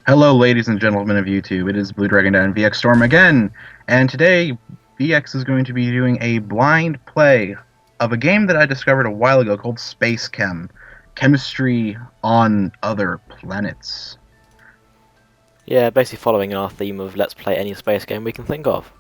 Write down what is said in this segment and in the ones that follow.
Hello, ladies and gentlemen of YouTube. It is Bluedragontao and vxstorm again, and today VX is going to be doing a blind play of a game that I discovered a while ago called Space Chem, chemistry on other planets. Yeah, basically following our theme of let's play any space game we can think of.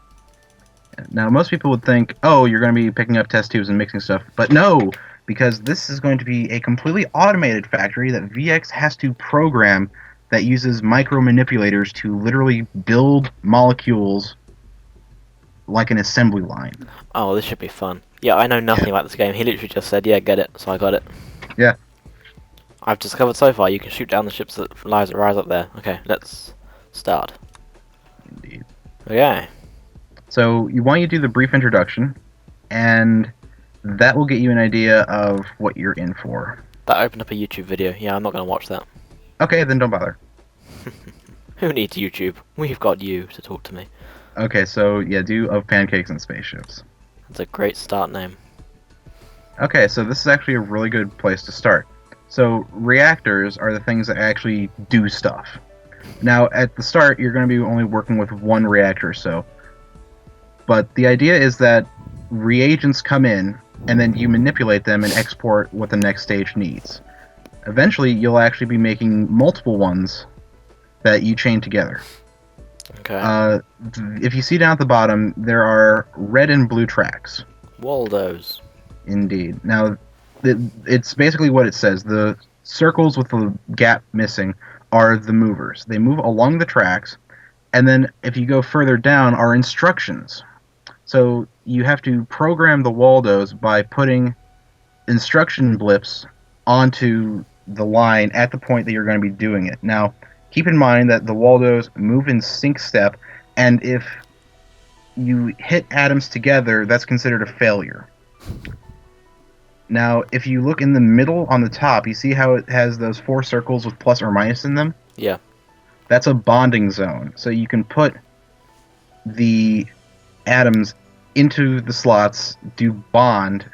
Now, most people would think, oh, you're going to be picking up test tubes and mixing stuff, but no, because this is going to be a completely automated factory that VX has to program that uses micro manipulators to literally build molecules like an assembly line. Oh, this should be fun. Yeah, I know nothing about this game. He literally just said, yeah, get it, so I got it. Yeah. I've discovered so far you can shoot down the ships that rise up there. Okay, let's start. Indeed. Okay. So you want you to do the brief introduction, and that will get you an idea of what you're in for. That opened up a YouTube video. Yeah, I'm not going to watch that. Okay, then don't bother. Who needs YouTube? We've got you to talk to me. Okay, so yeah, do of pancakes and spaceships. That's a great start name. Okay, so this is actually a really good place to start. So reactors are the things that actually do stuff. Now, at the start, you're going to be only working with one reactor or so. But the idea is that reagents come in, and then you manipulate them and export what the next stage needs. Eventually, you'll actually be making multiple ones that you chain together. Okay. If you see down at the bottom, there are red and blue tracks. Waldos. Indeed. Now, it's basically what it says. The circles with the gap missing are the movers. They move along the tracks, and then if you go further down are instructions. So you have to program the Waldos by putting instruction blips onto the line at the point that you're going to be doing it. Now, keep in mind that the Waldos move in sync step, and if you hit atoms together, that's considered a failure. Now, if you look in the middle on the top, you see how it has those four circles with plus or minus in them? Yeah. That's a bonding zone. So you can put the atoms into the slots, do bond,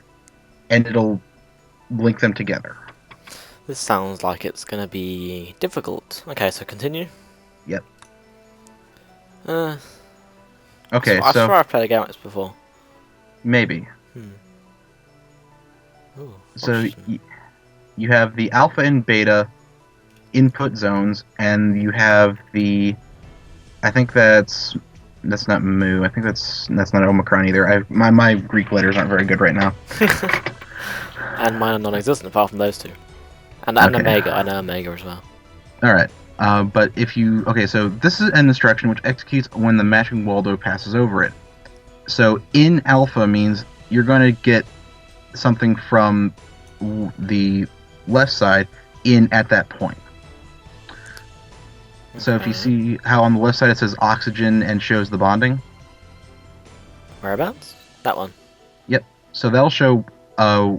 and it'll link them together. This sounds like it's going to be difficult. Okay, so continue. Yep. Okay, Okay, I so swear I've played a game like this before. maybe. Ooh, So you have the alpha and beta input zones, and you have the, I think that's not mu. I think that's not Omicron either. My Greek letters aren't very good right now. And mine are non-existent apart from those two. And Okay. Omega, I know Omega as well. Alright, but if you... Okay, so this is an instruction which executes when the matching Waldo passes over it. So in alpha means you're going to get something from the left side in at that point. So if you see how on the left side it says oxygen and shows the bonding. Whereabouts? That one. Yep. So that'll show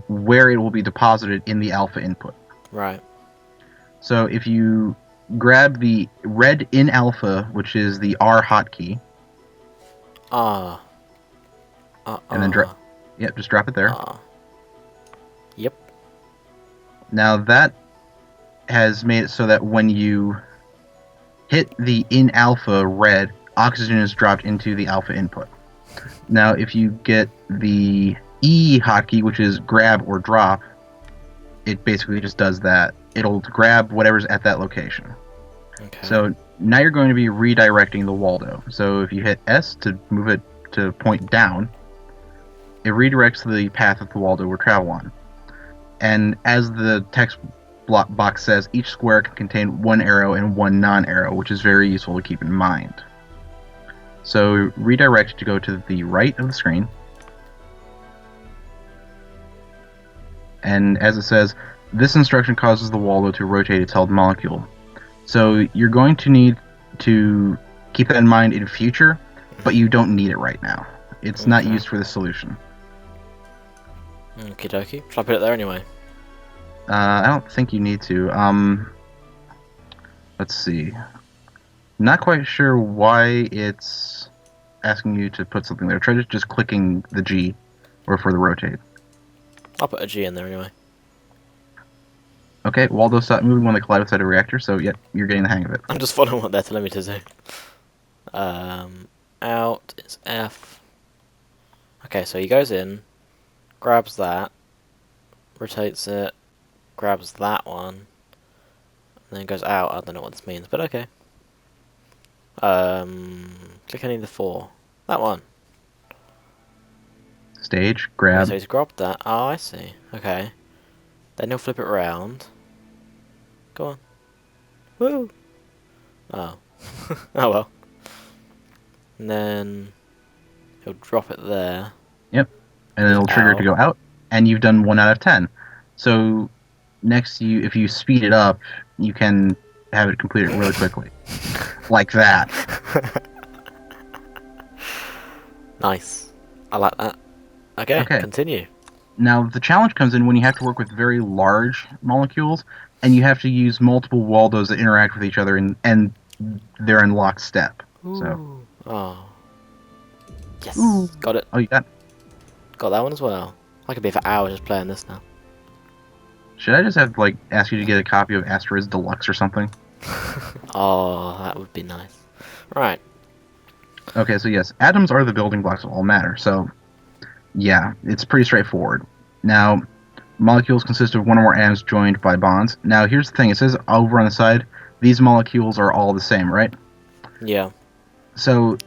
where it will be deposited in the alpha input. Right. So if you grab the red in alpha, which is the R hotkey, and then just drop it there. Yep. Now that has made it so that when you hit the in alpha red, oxygen is dropped into the alpha input. Now if you get the E hotkey, which is grab or drop, it basically just does that. It'll grab whatever's at that location. Okay. So now you're going to be redirecting the Waldo. So if you hit S to move it to point down, it redirects the path that the Waldo will travel on. And as the text box says, each square can contain one arrow and one non-arrow, which is very useful to keep in mind. So redirect it to go to the right of the screen. And as it says, this instruction causes the Waldo to rotate its held molecule. So you're going to need to keep that in mind in future, but you don't need it right now. It's not used for the solution. Okie dokie. Should I put it there anyway? I don't think you need to. Let's see. Not quite sure why it's asking you to put something there. Try just clicking the G, or for the rotate. I'll put a G in there anyway. Okay, Waldo stopped moving when they collide with a reactor, so yep, you're getting the hang of it. I'm just following what they're telling me to do. Out is F. Okay, so he goes in, grabs that, rotates it, grabs that one, and then goes out. I don't know what this means, but okay. Click any of the 4. That one. Stage, Okay, grab. so he's grabbed that. Oh, I see. Okay. Then he'll flip it around. Go on. Woo! Oh. Oh well. And then he'll drop it there. Yep. And then Goes it'll trigger it to out. go out, and you've done 1 out of 10. So next, if you speed it up, you can have it complete it really quickly, like that. Nice. I like that. Okay, Okay. continue. Now the challenge comes in when you have to work with very large molecules, and you have to use multiple Waldos that interact with each other, and they're in lockstep. So. Ooh. Oh. Yes. Ooh. Got it. Oh, you got. Got that one as well. I could be for hours just playing this now. Should I just have like ask you to get a copy of Asteroids Deluxe or something? Oh, that would be nice. Right. Okay, so yes, atoms are the building blocks of all matter. So, yeah, it's pretty straightforward. Now, molecules consist of one or more atoms joined by bonds. Now, here's the thing: it says over on the side, these molecules are all the same, right? Yeah. So,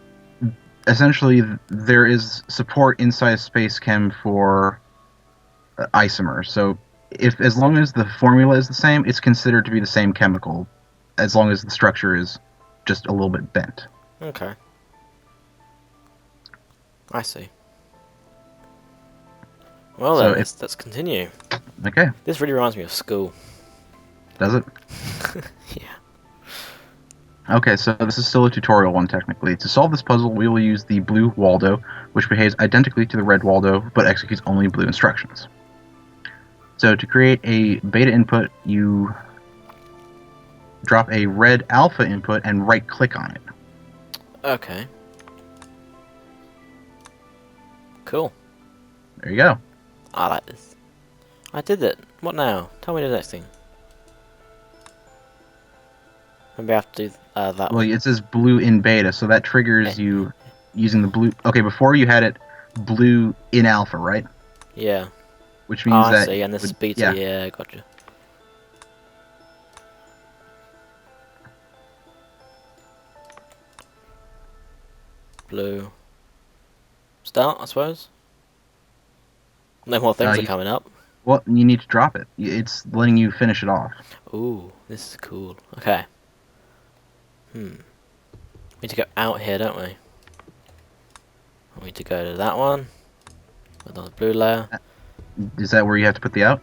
essentially, there is support inside of Space Chem for isomers. So, as long as the formula is the same, it's considered to be the same chemical, as long as the structure is just a little bit bent. Okay. I see. Well So then, let's continue. Okay, This really reminds me of school. does it? Yeah. Okay, so this is still a tutorial one technically. To solve this puzzle, we will use the blue Waldo, which behaves identically to the red Waldo, but executes only blue instructions. So to create a beta input, you drop a red alpha input and right-click on it. Okay. Cool. There you go. I like this. I did it. What now? Tell me the next thing. Maybe I have to do that Well, one. it says blue in beta, so that triggers you using the blue. Okay, before you had it blue in alpha, right? Yeah. Which Oh, means I that see. And this is beta. Yeah, gotcha. Blue. Start, I suppose. No more things are coming up. Well, you need to drop it. It's letting you finish it off. Ooh, this is cool. Okay. We need to go out here, don't we? We need to go to that one. With the blue layer. Is that where you have to put the out?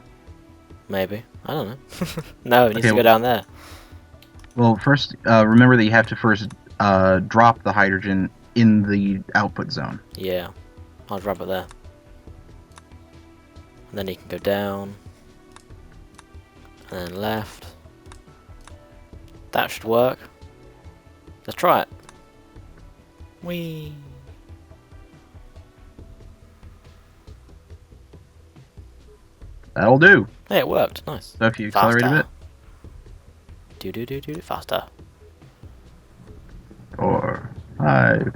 Maybe. I don't know. No, it needs Okay, to go down there. Well, first, remember that you have to first drop the hydrogen in the output zone. Yeah. I'll drop it there. And then you can go down. And then left. That should work. Let's try it. Whee! That'll do. Hey, it worked. Nice. So if you accelerate a bit. Do. Faster. 4, 5,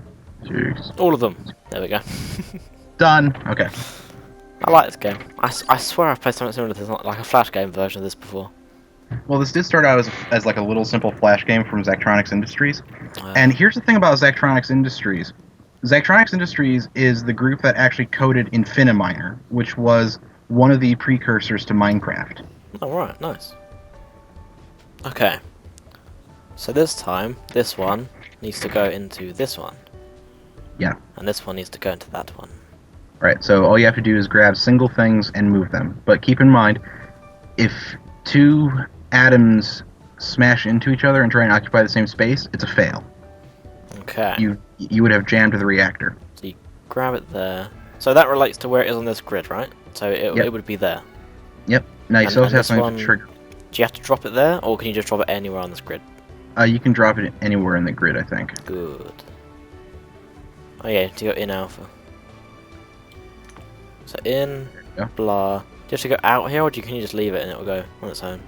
6. All of them. There we go. Done. Okay. I like this game. I swear I've played something similar to this, like a flash game version of this before. Well, this did start out as like a little simple flash game from Zachtronics Industries. And here's the thing about Zachtronics Industries. Zachtronics Industries is the group that actually coded Infiniminer, which was one of the precursors to Minecraft. Alright, nice. Okay. So this time, this one needs to go into this one. Yeah. And this one needs to go into that one. Right, so all you have to do is grab single things and move them. But keep in mind, if 2 atoms smash into each other and try and occupy the same space, it's a fail. Okay. You would have jammed the reactor. So you grab it there. So that relates to where it is on this grid, right? So it would be there. Yep. Now you still have something to trigger. Do you have to drop it there, or can you just drop it anywhere on this grid? You can drop it anywhere in the grid, I think. Good. Oh yeah, to go in alpha. So in, Yeah. blah. Do you have to go out here, or can you just leave it and it'll go on its own?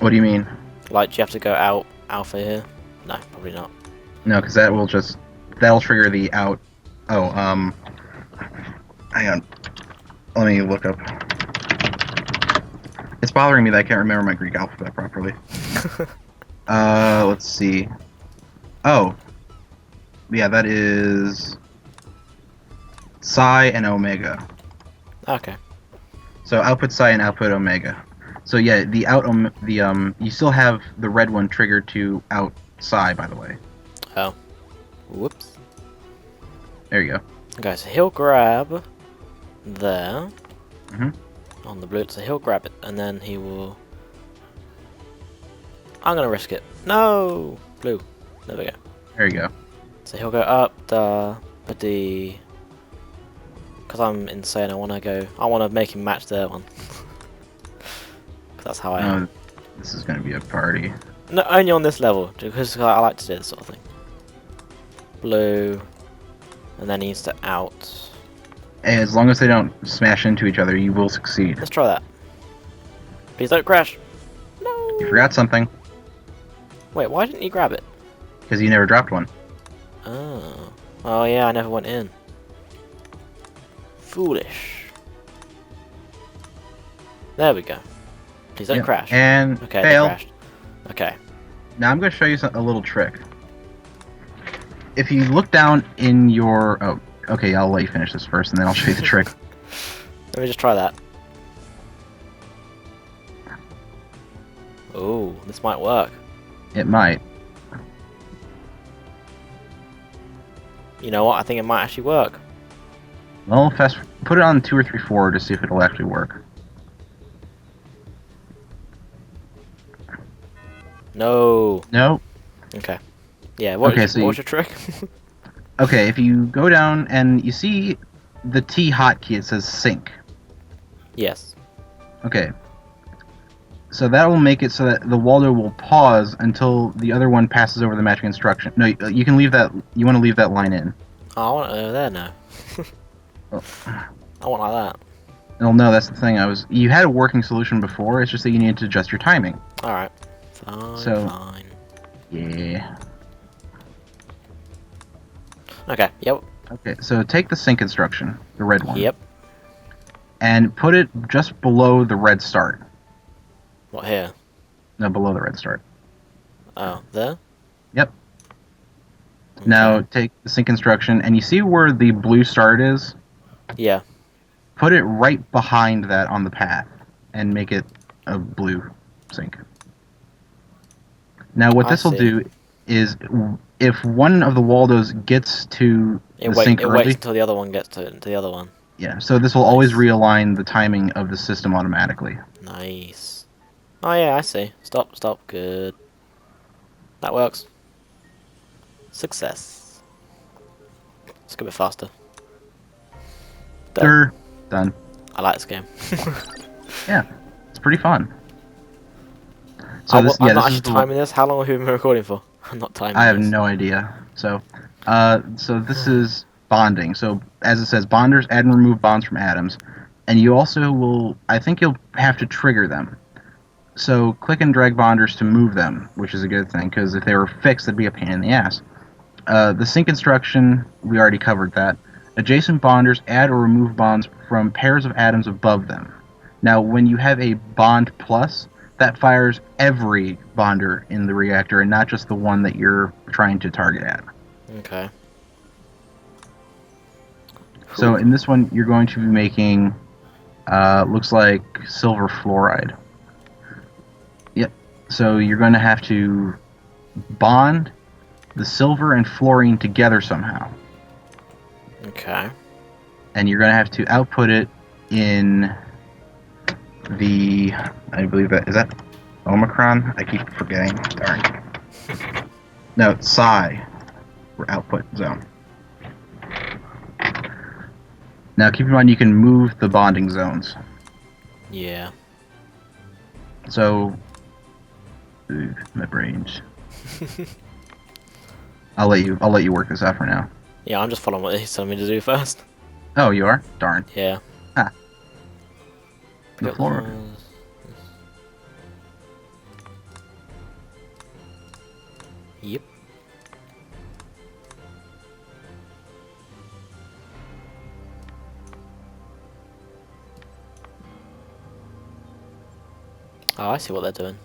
What do you mean? Like, do you have to go out alpha here? No, probably not. No, because that'll trigger the out. Oh, hang on. Let me look up. It's bothering me that I can't remember my Greek alphabet properly. Let's see. Oh, yeah, that is psi and omega. Okay. So output psi and output omega. So yeah, you still have the red one triggered to out psi, by the way. Oh. Whoops. There you go. Okay, so he'll grab there. Mhm. On the blue, so he'll grab it, and then he will... I'm gonna risk it. No! Blue. There we go. There you go. So he'll go up the... Because I'm insane, I want to make him match their one. 'Cause that's how I am. This is gonna be a party. No, only on this level, because I like to do this sort of thing. Blue. And then he needs to out. As long as they don't smash into each other, you will succeed. Let's try that. Please don't crash. No! You forgot something, Wait, why didn't you grab it? because you never dropped one. Oh. Oh yeah, I never went in. Foolish. There we go. Please don't Yeah. crash. And Okay, they fail. crashed. Okay. Now I'm going to show you a little trick. If you look down in your... Oh, okay, I'll let you finish this first, and then I'll show you the trick. Let me just try that. Oh, this might work. It might. You know what? I think it might actually work. Well, put it on 2 or 3 forward to see if it'll actually work. No. No? Okay. Yeah, what's Okay, your trick? Okay, if you go down and you see the T hotkey, it says sync. Yes. Okay. So that will make it so that the Waldo will pause until the other one passes over the matching instruction. No, you can leave that. You want to leave that line in. Oh, I want it over there now. Oh. I want like that. Well, no, that's the thing. You had a working solution before. It's just that you needed to adjust your timing. Alright. Fine, So- fine. Yeah. Okay, yep. Okay, so take the sync instruction, the red one. Yep. And put it just below the red start. What, here? No, below the red start. Oh, there? Yep. Okay. Now take the sync instruction, and you see where the blue start is? Yeah. Put it right behind that on the path, and make it a blue sync. Now what I this will see. do is, if one of the Waldos gets to the sync It early, waits until the other one gets to the other one. yeah, so this will always Nice. realign the timing of the system automatically. Nice. Oh yeah, I see. Stop, stop, good. That works. Success. Let's go a bit faster. Done. Done. I like this game. Yeah, it's pretty fun. So I'm this not is actually the- timing this. How long have we been recording for? I'm not timing I have this. no idea. So this is bonding. So as it says, bonders add and remove bonds from atoms, and you also will. I think you'll have to trigger them. So click and drag bonders to move them, which is a good thing because if they were fixed, it'd be a pain in the ass. The sync instruction, we already covered that. Adjacent bonders add or remove bonds from pairs of atoms above them. Now, when you have a bond plus, that fires every bonder in the reactor and not just the one that you're trying to target at. Okay. So in this one, you're going to be making, looks like silver fluoride. Yep. So you're going to have to bond the silver and fluorine together somehow. Okay. And you're going to have to output it in the, I believe is that Omicron? I keep forgetting. Darn. No, psi output zone. Now keep in mind you can move the bonding zones. Yeah. So, ooh, my brains. I'll let you work this out for now. Yeah, I'm just following what he's telling me to do first. Oh, you are? Darn. Yeah. Ah. Pick The up floor. Yep. Oh, I see what they're doing.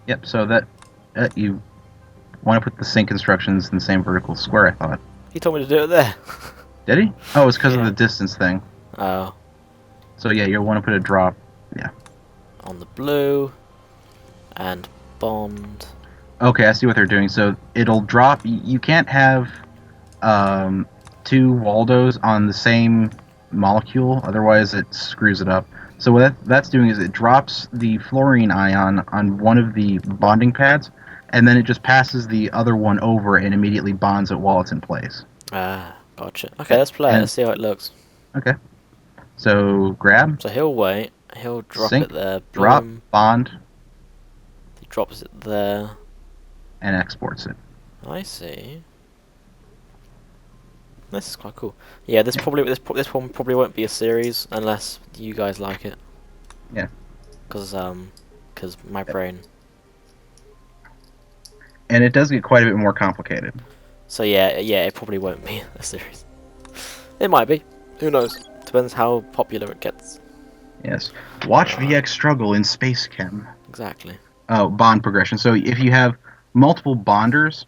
Yep. So that you want to put the sync instructions in the same vertical square. I thought. He told me to do it there. Did he? Oh, it's because of Yeah. the distance thing. Oh, So yeah, you'll want to put a drop. Yeah. on the blue and bond. Okay, I see what they're doing. So it'll drop. You can't have two Waldos on the same molecule, otherwise it screws it up. So what that's doing is it drops the fluorine ion on one of the bonding pads, and then it just passes the other one over and immediately bonds it while it's in place. Ah, gotcha. Okay, let's play it. And Let's see how it looks. okay, so grab, So he'll wait. He'll drop sync, it there. drop, Boom. bond, He drops it there. and exports it. I see. This is quite cool. Yeah, this one probably won't be a series unless you guys like it. Yeah. Cause my brain. And it does get quite a bit more complicated. So yeah, it probably won't be a series. It might be. Who knows? Depends how popular it gets. Yes. Watch VX struggle in space chem. Exactly. Oh, bond progression. So if you have multiple bonders,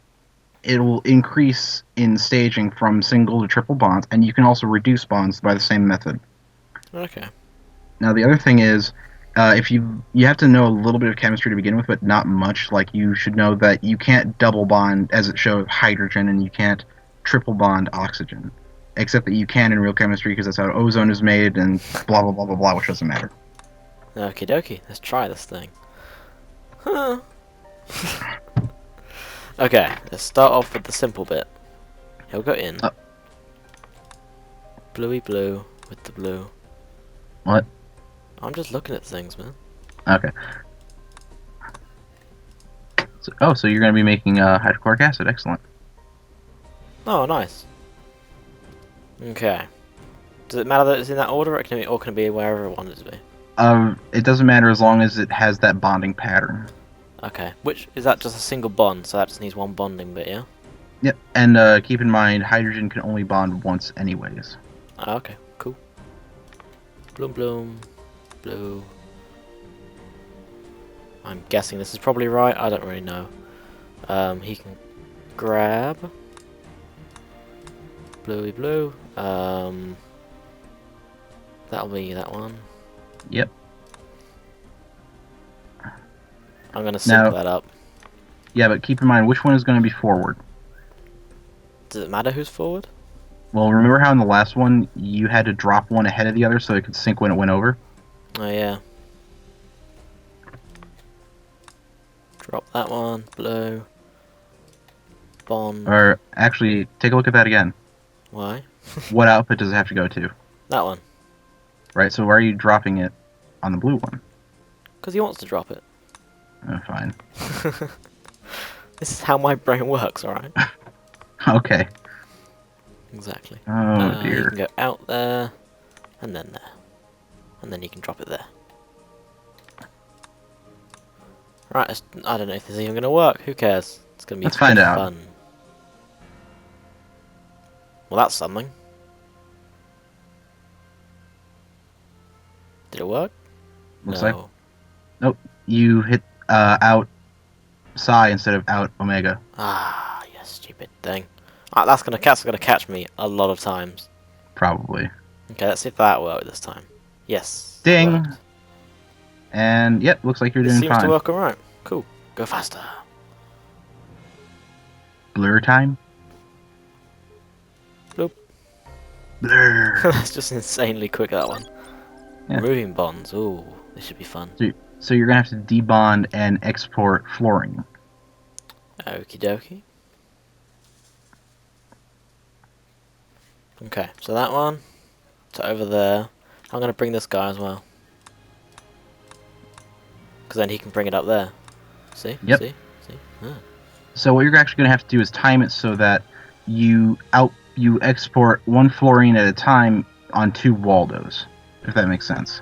it will increase in staging from single to triple bonds, and you can also reduce bonds by the same method. Okay. Now the other thing is, if you have to know a little bit of chemistry to begin with, but not much. Like you should know that you can't double bond, as it shows, hydrogen, and you can't triple bond oxygen, except that you can in real chemistry because that's how ozone is made, and blah blah blah blah blah, which doesn't matter. Okie dokie. Let's try this thing. Huh. Okay, let's start off with the simple bit. He'll go in. Bluey blue with the blue. What? I'm just looking at things, man. Okay. So you're going to be making hydrochloric acid. Excellent. Oh, nice. Okay. Does it matter that it's in that order, or can it be wherever it wanted to be? It doesn't matter as long as it has that bonding pattern. Okay. Which is that just a single bond? So that just needs one bonding bit, yeah. Yep. And keep in mind, hydrogen can only bond once, anyways. Oh, okay. Cool. Bloom bloom. Blue. I'm guessing this is probably right. I don't really know. He can grab bluey blue. That'll be that one. Yep. I'm gonna sync that up. Yeah, but keep in mind which one is going to be forward. Does it matter who's forward? Well, remember how in the last one you had to drop one ahead of the other so it could sync when it went over? Oh yeah. Drop that one, blue. Bond. Or actually, take a look at that again. Why? What output does it have to go to? That one. Right, so why are you dropping it on the blue one? Because he wants to drop it. Oh, fine. This is how my brain works, alright? Okay. Exactly. Oh, You dear. can go out there, and then there. And then you can drop it there. Right, I don't know if this is even going to work. Who cares? It's going to be Let's find out. fun. Well, that's something. Did it work? Looks no. like. Nope. You hit out psi instead of out omega. Ah, you stupid thing. That's gonna catch me a lot of times. Probably. Okay, let's see if that worked this time. Yes. it Ding! worked. And, yep, looks like you're This doing seems fine. to work alright. Cool. Go faster. Blur time? Bloop. Blur. That's just insanely quick, that one. Yeah. Removing bonds. Ooh, this should be fun. So you're going to have to debond and export fluorine. Okie dokie. Okay, so that one to over there. I'm going to bring this guy as well. Because then he can bring it up there. See? Yep. See? Ah. So what you're actually going to have to do is time it so that you export one fluorine at a time on two Waldos, if that makes sense.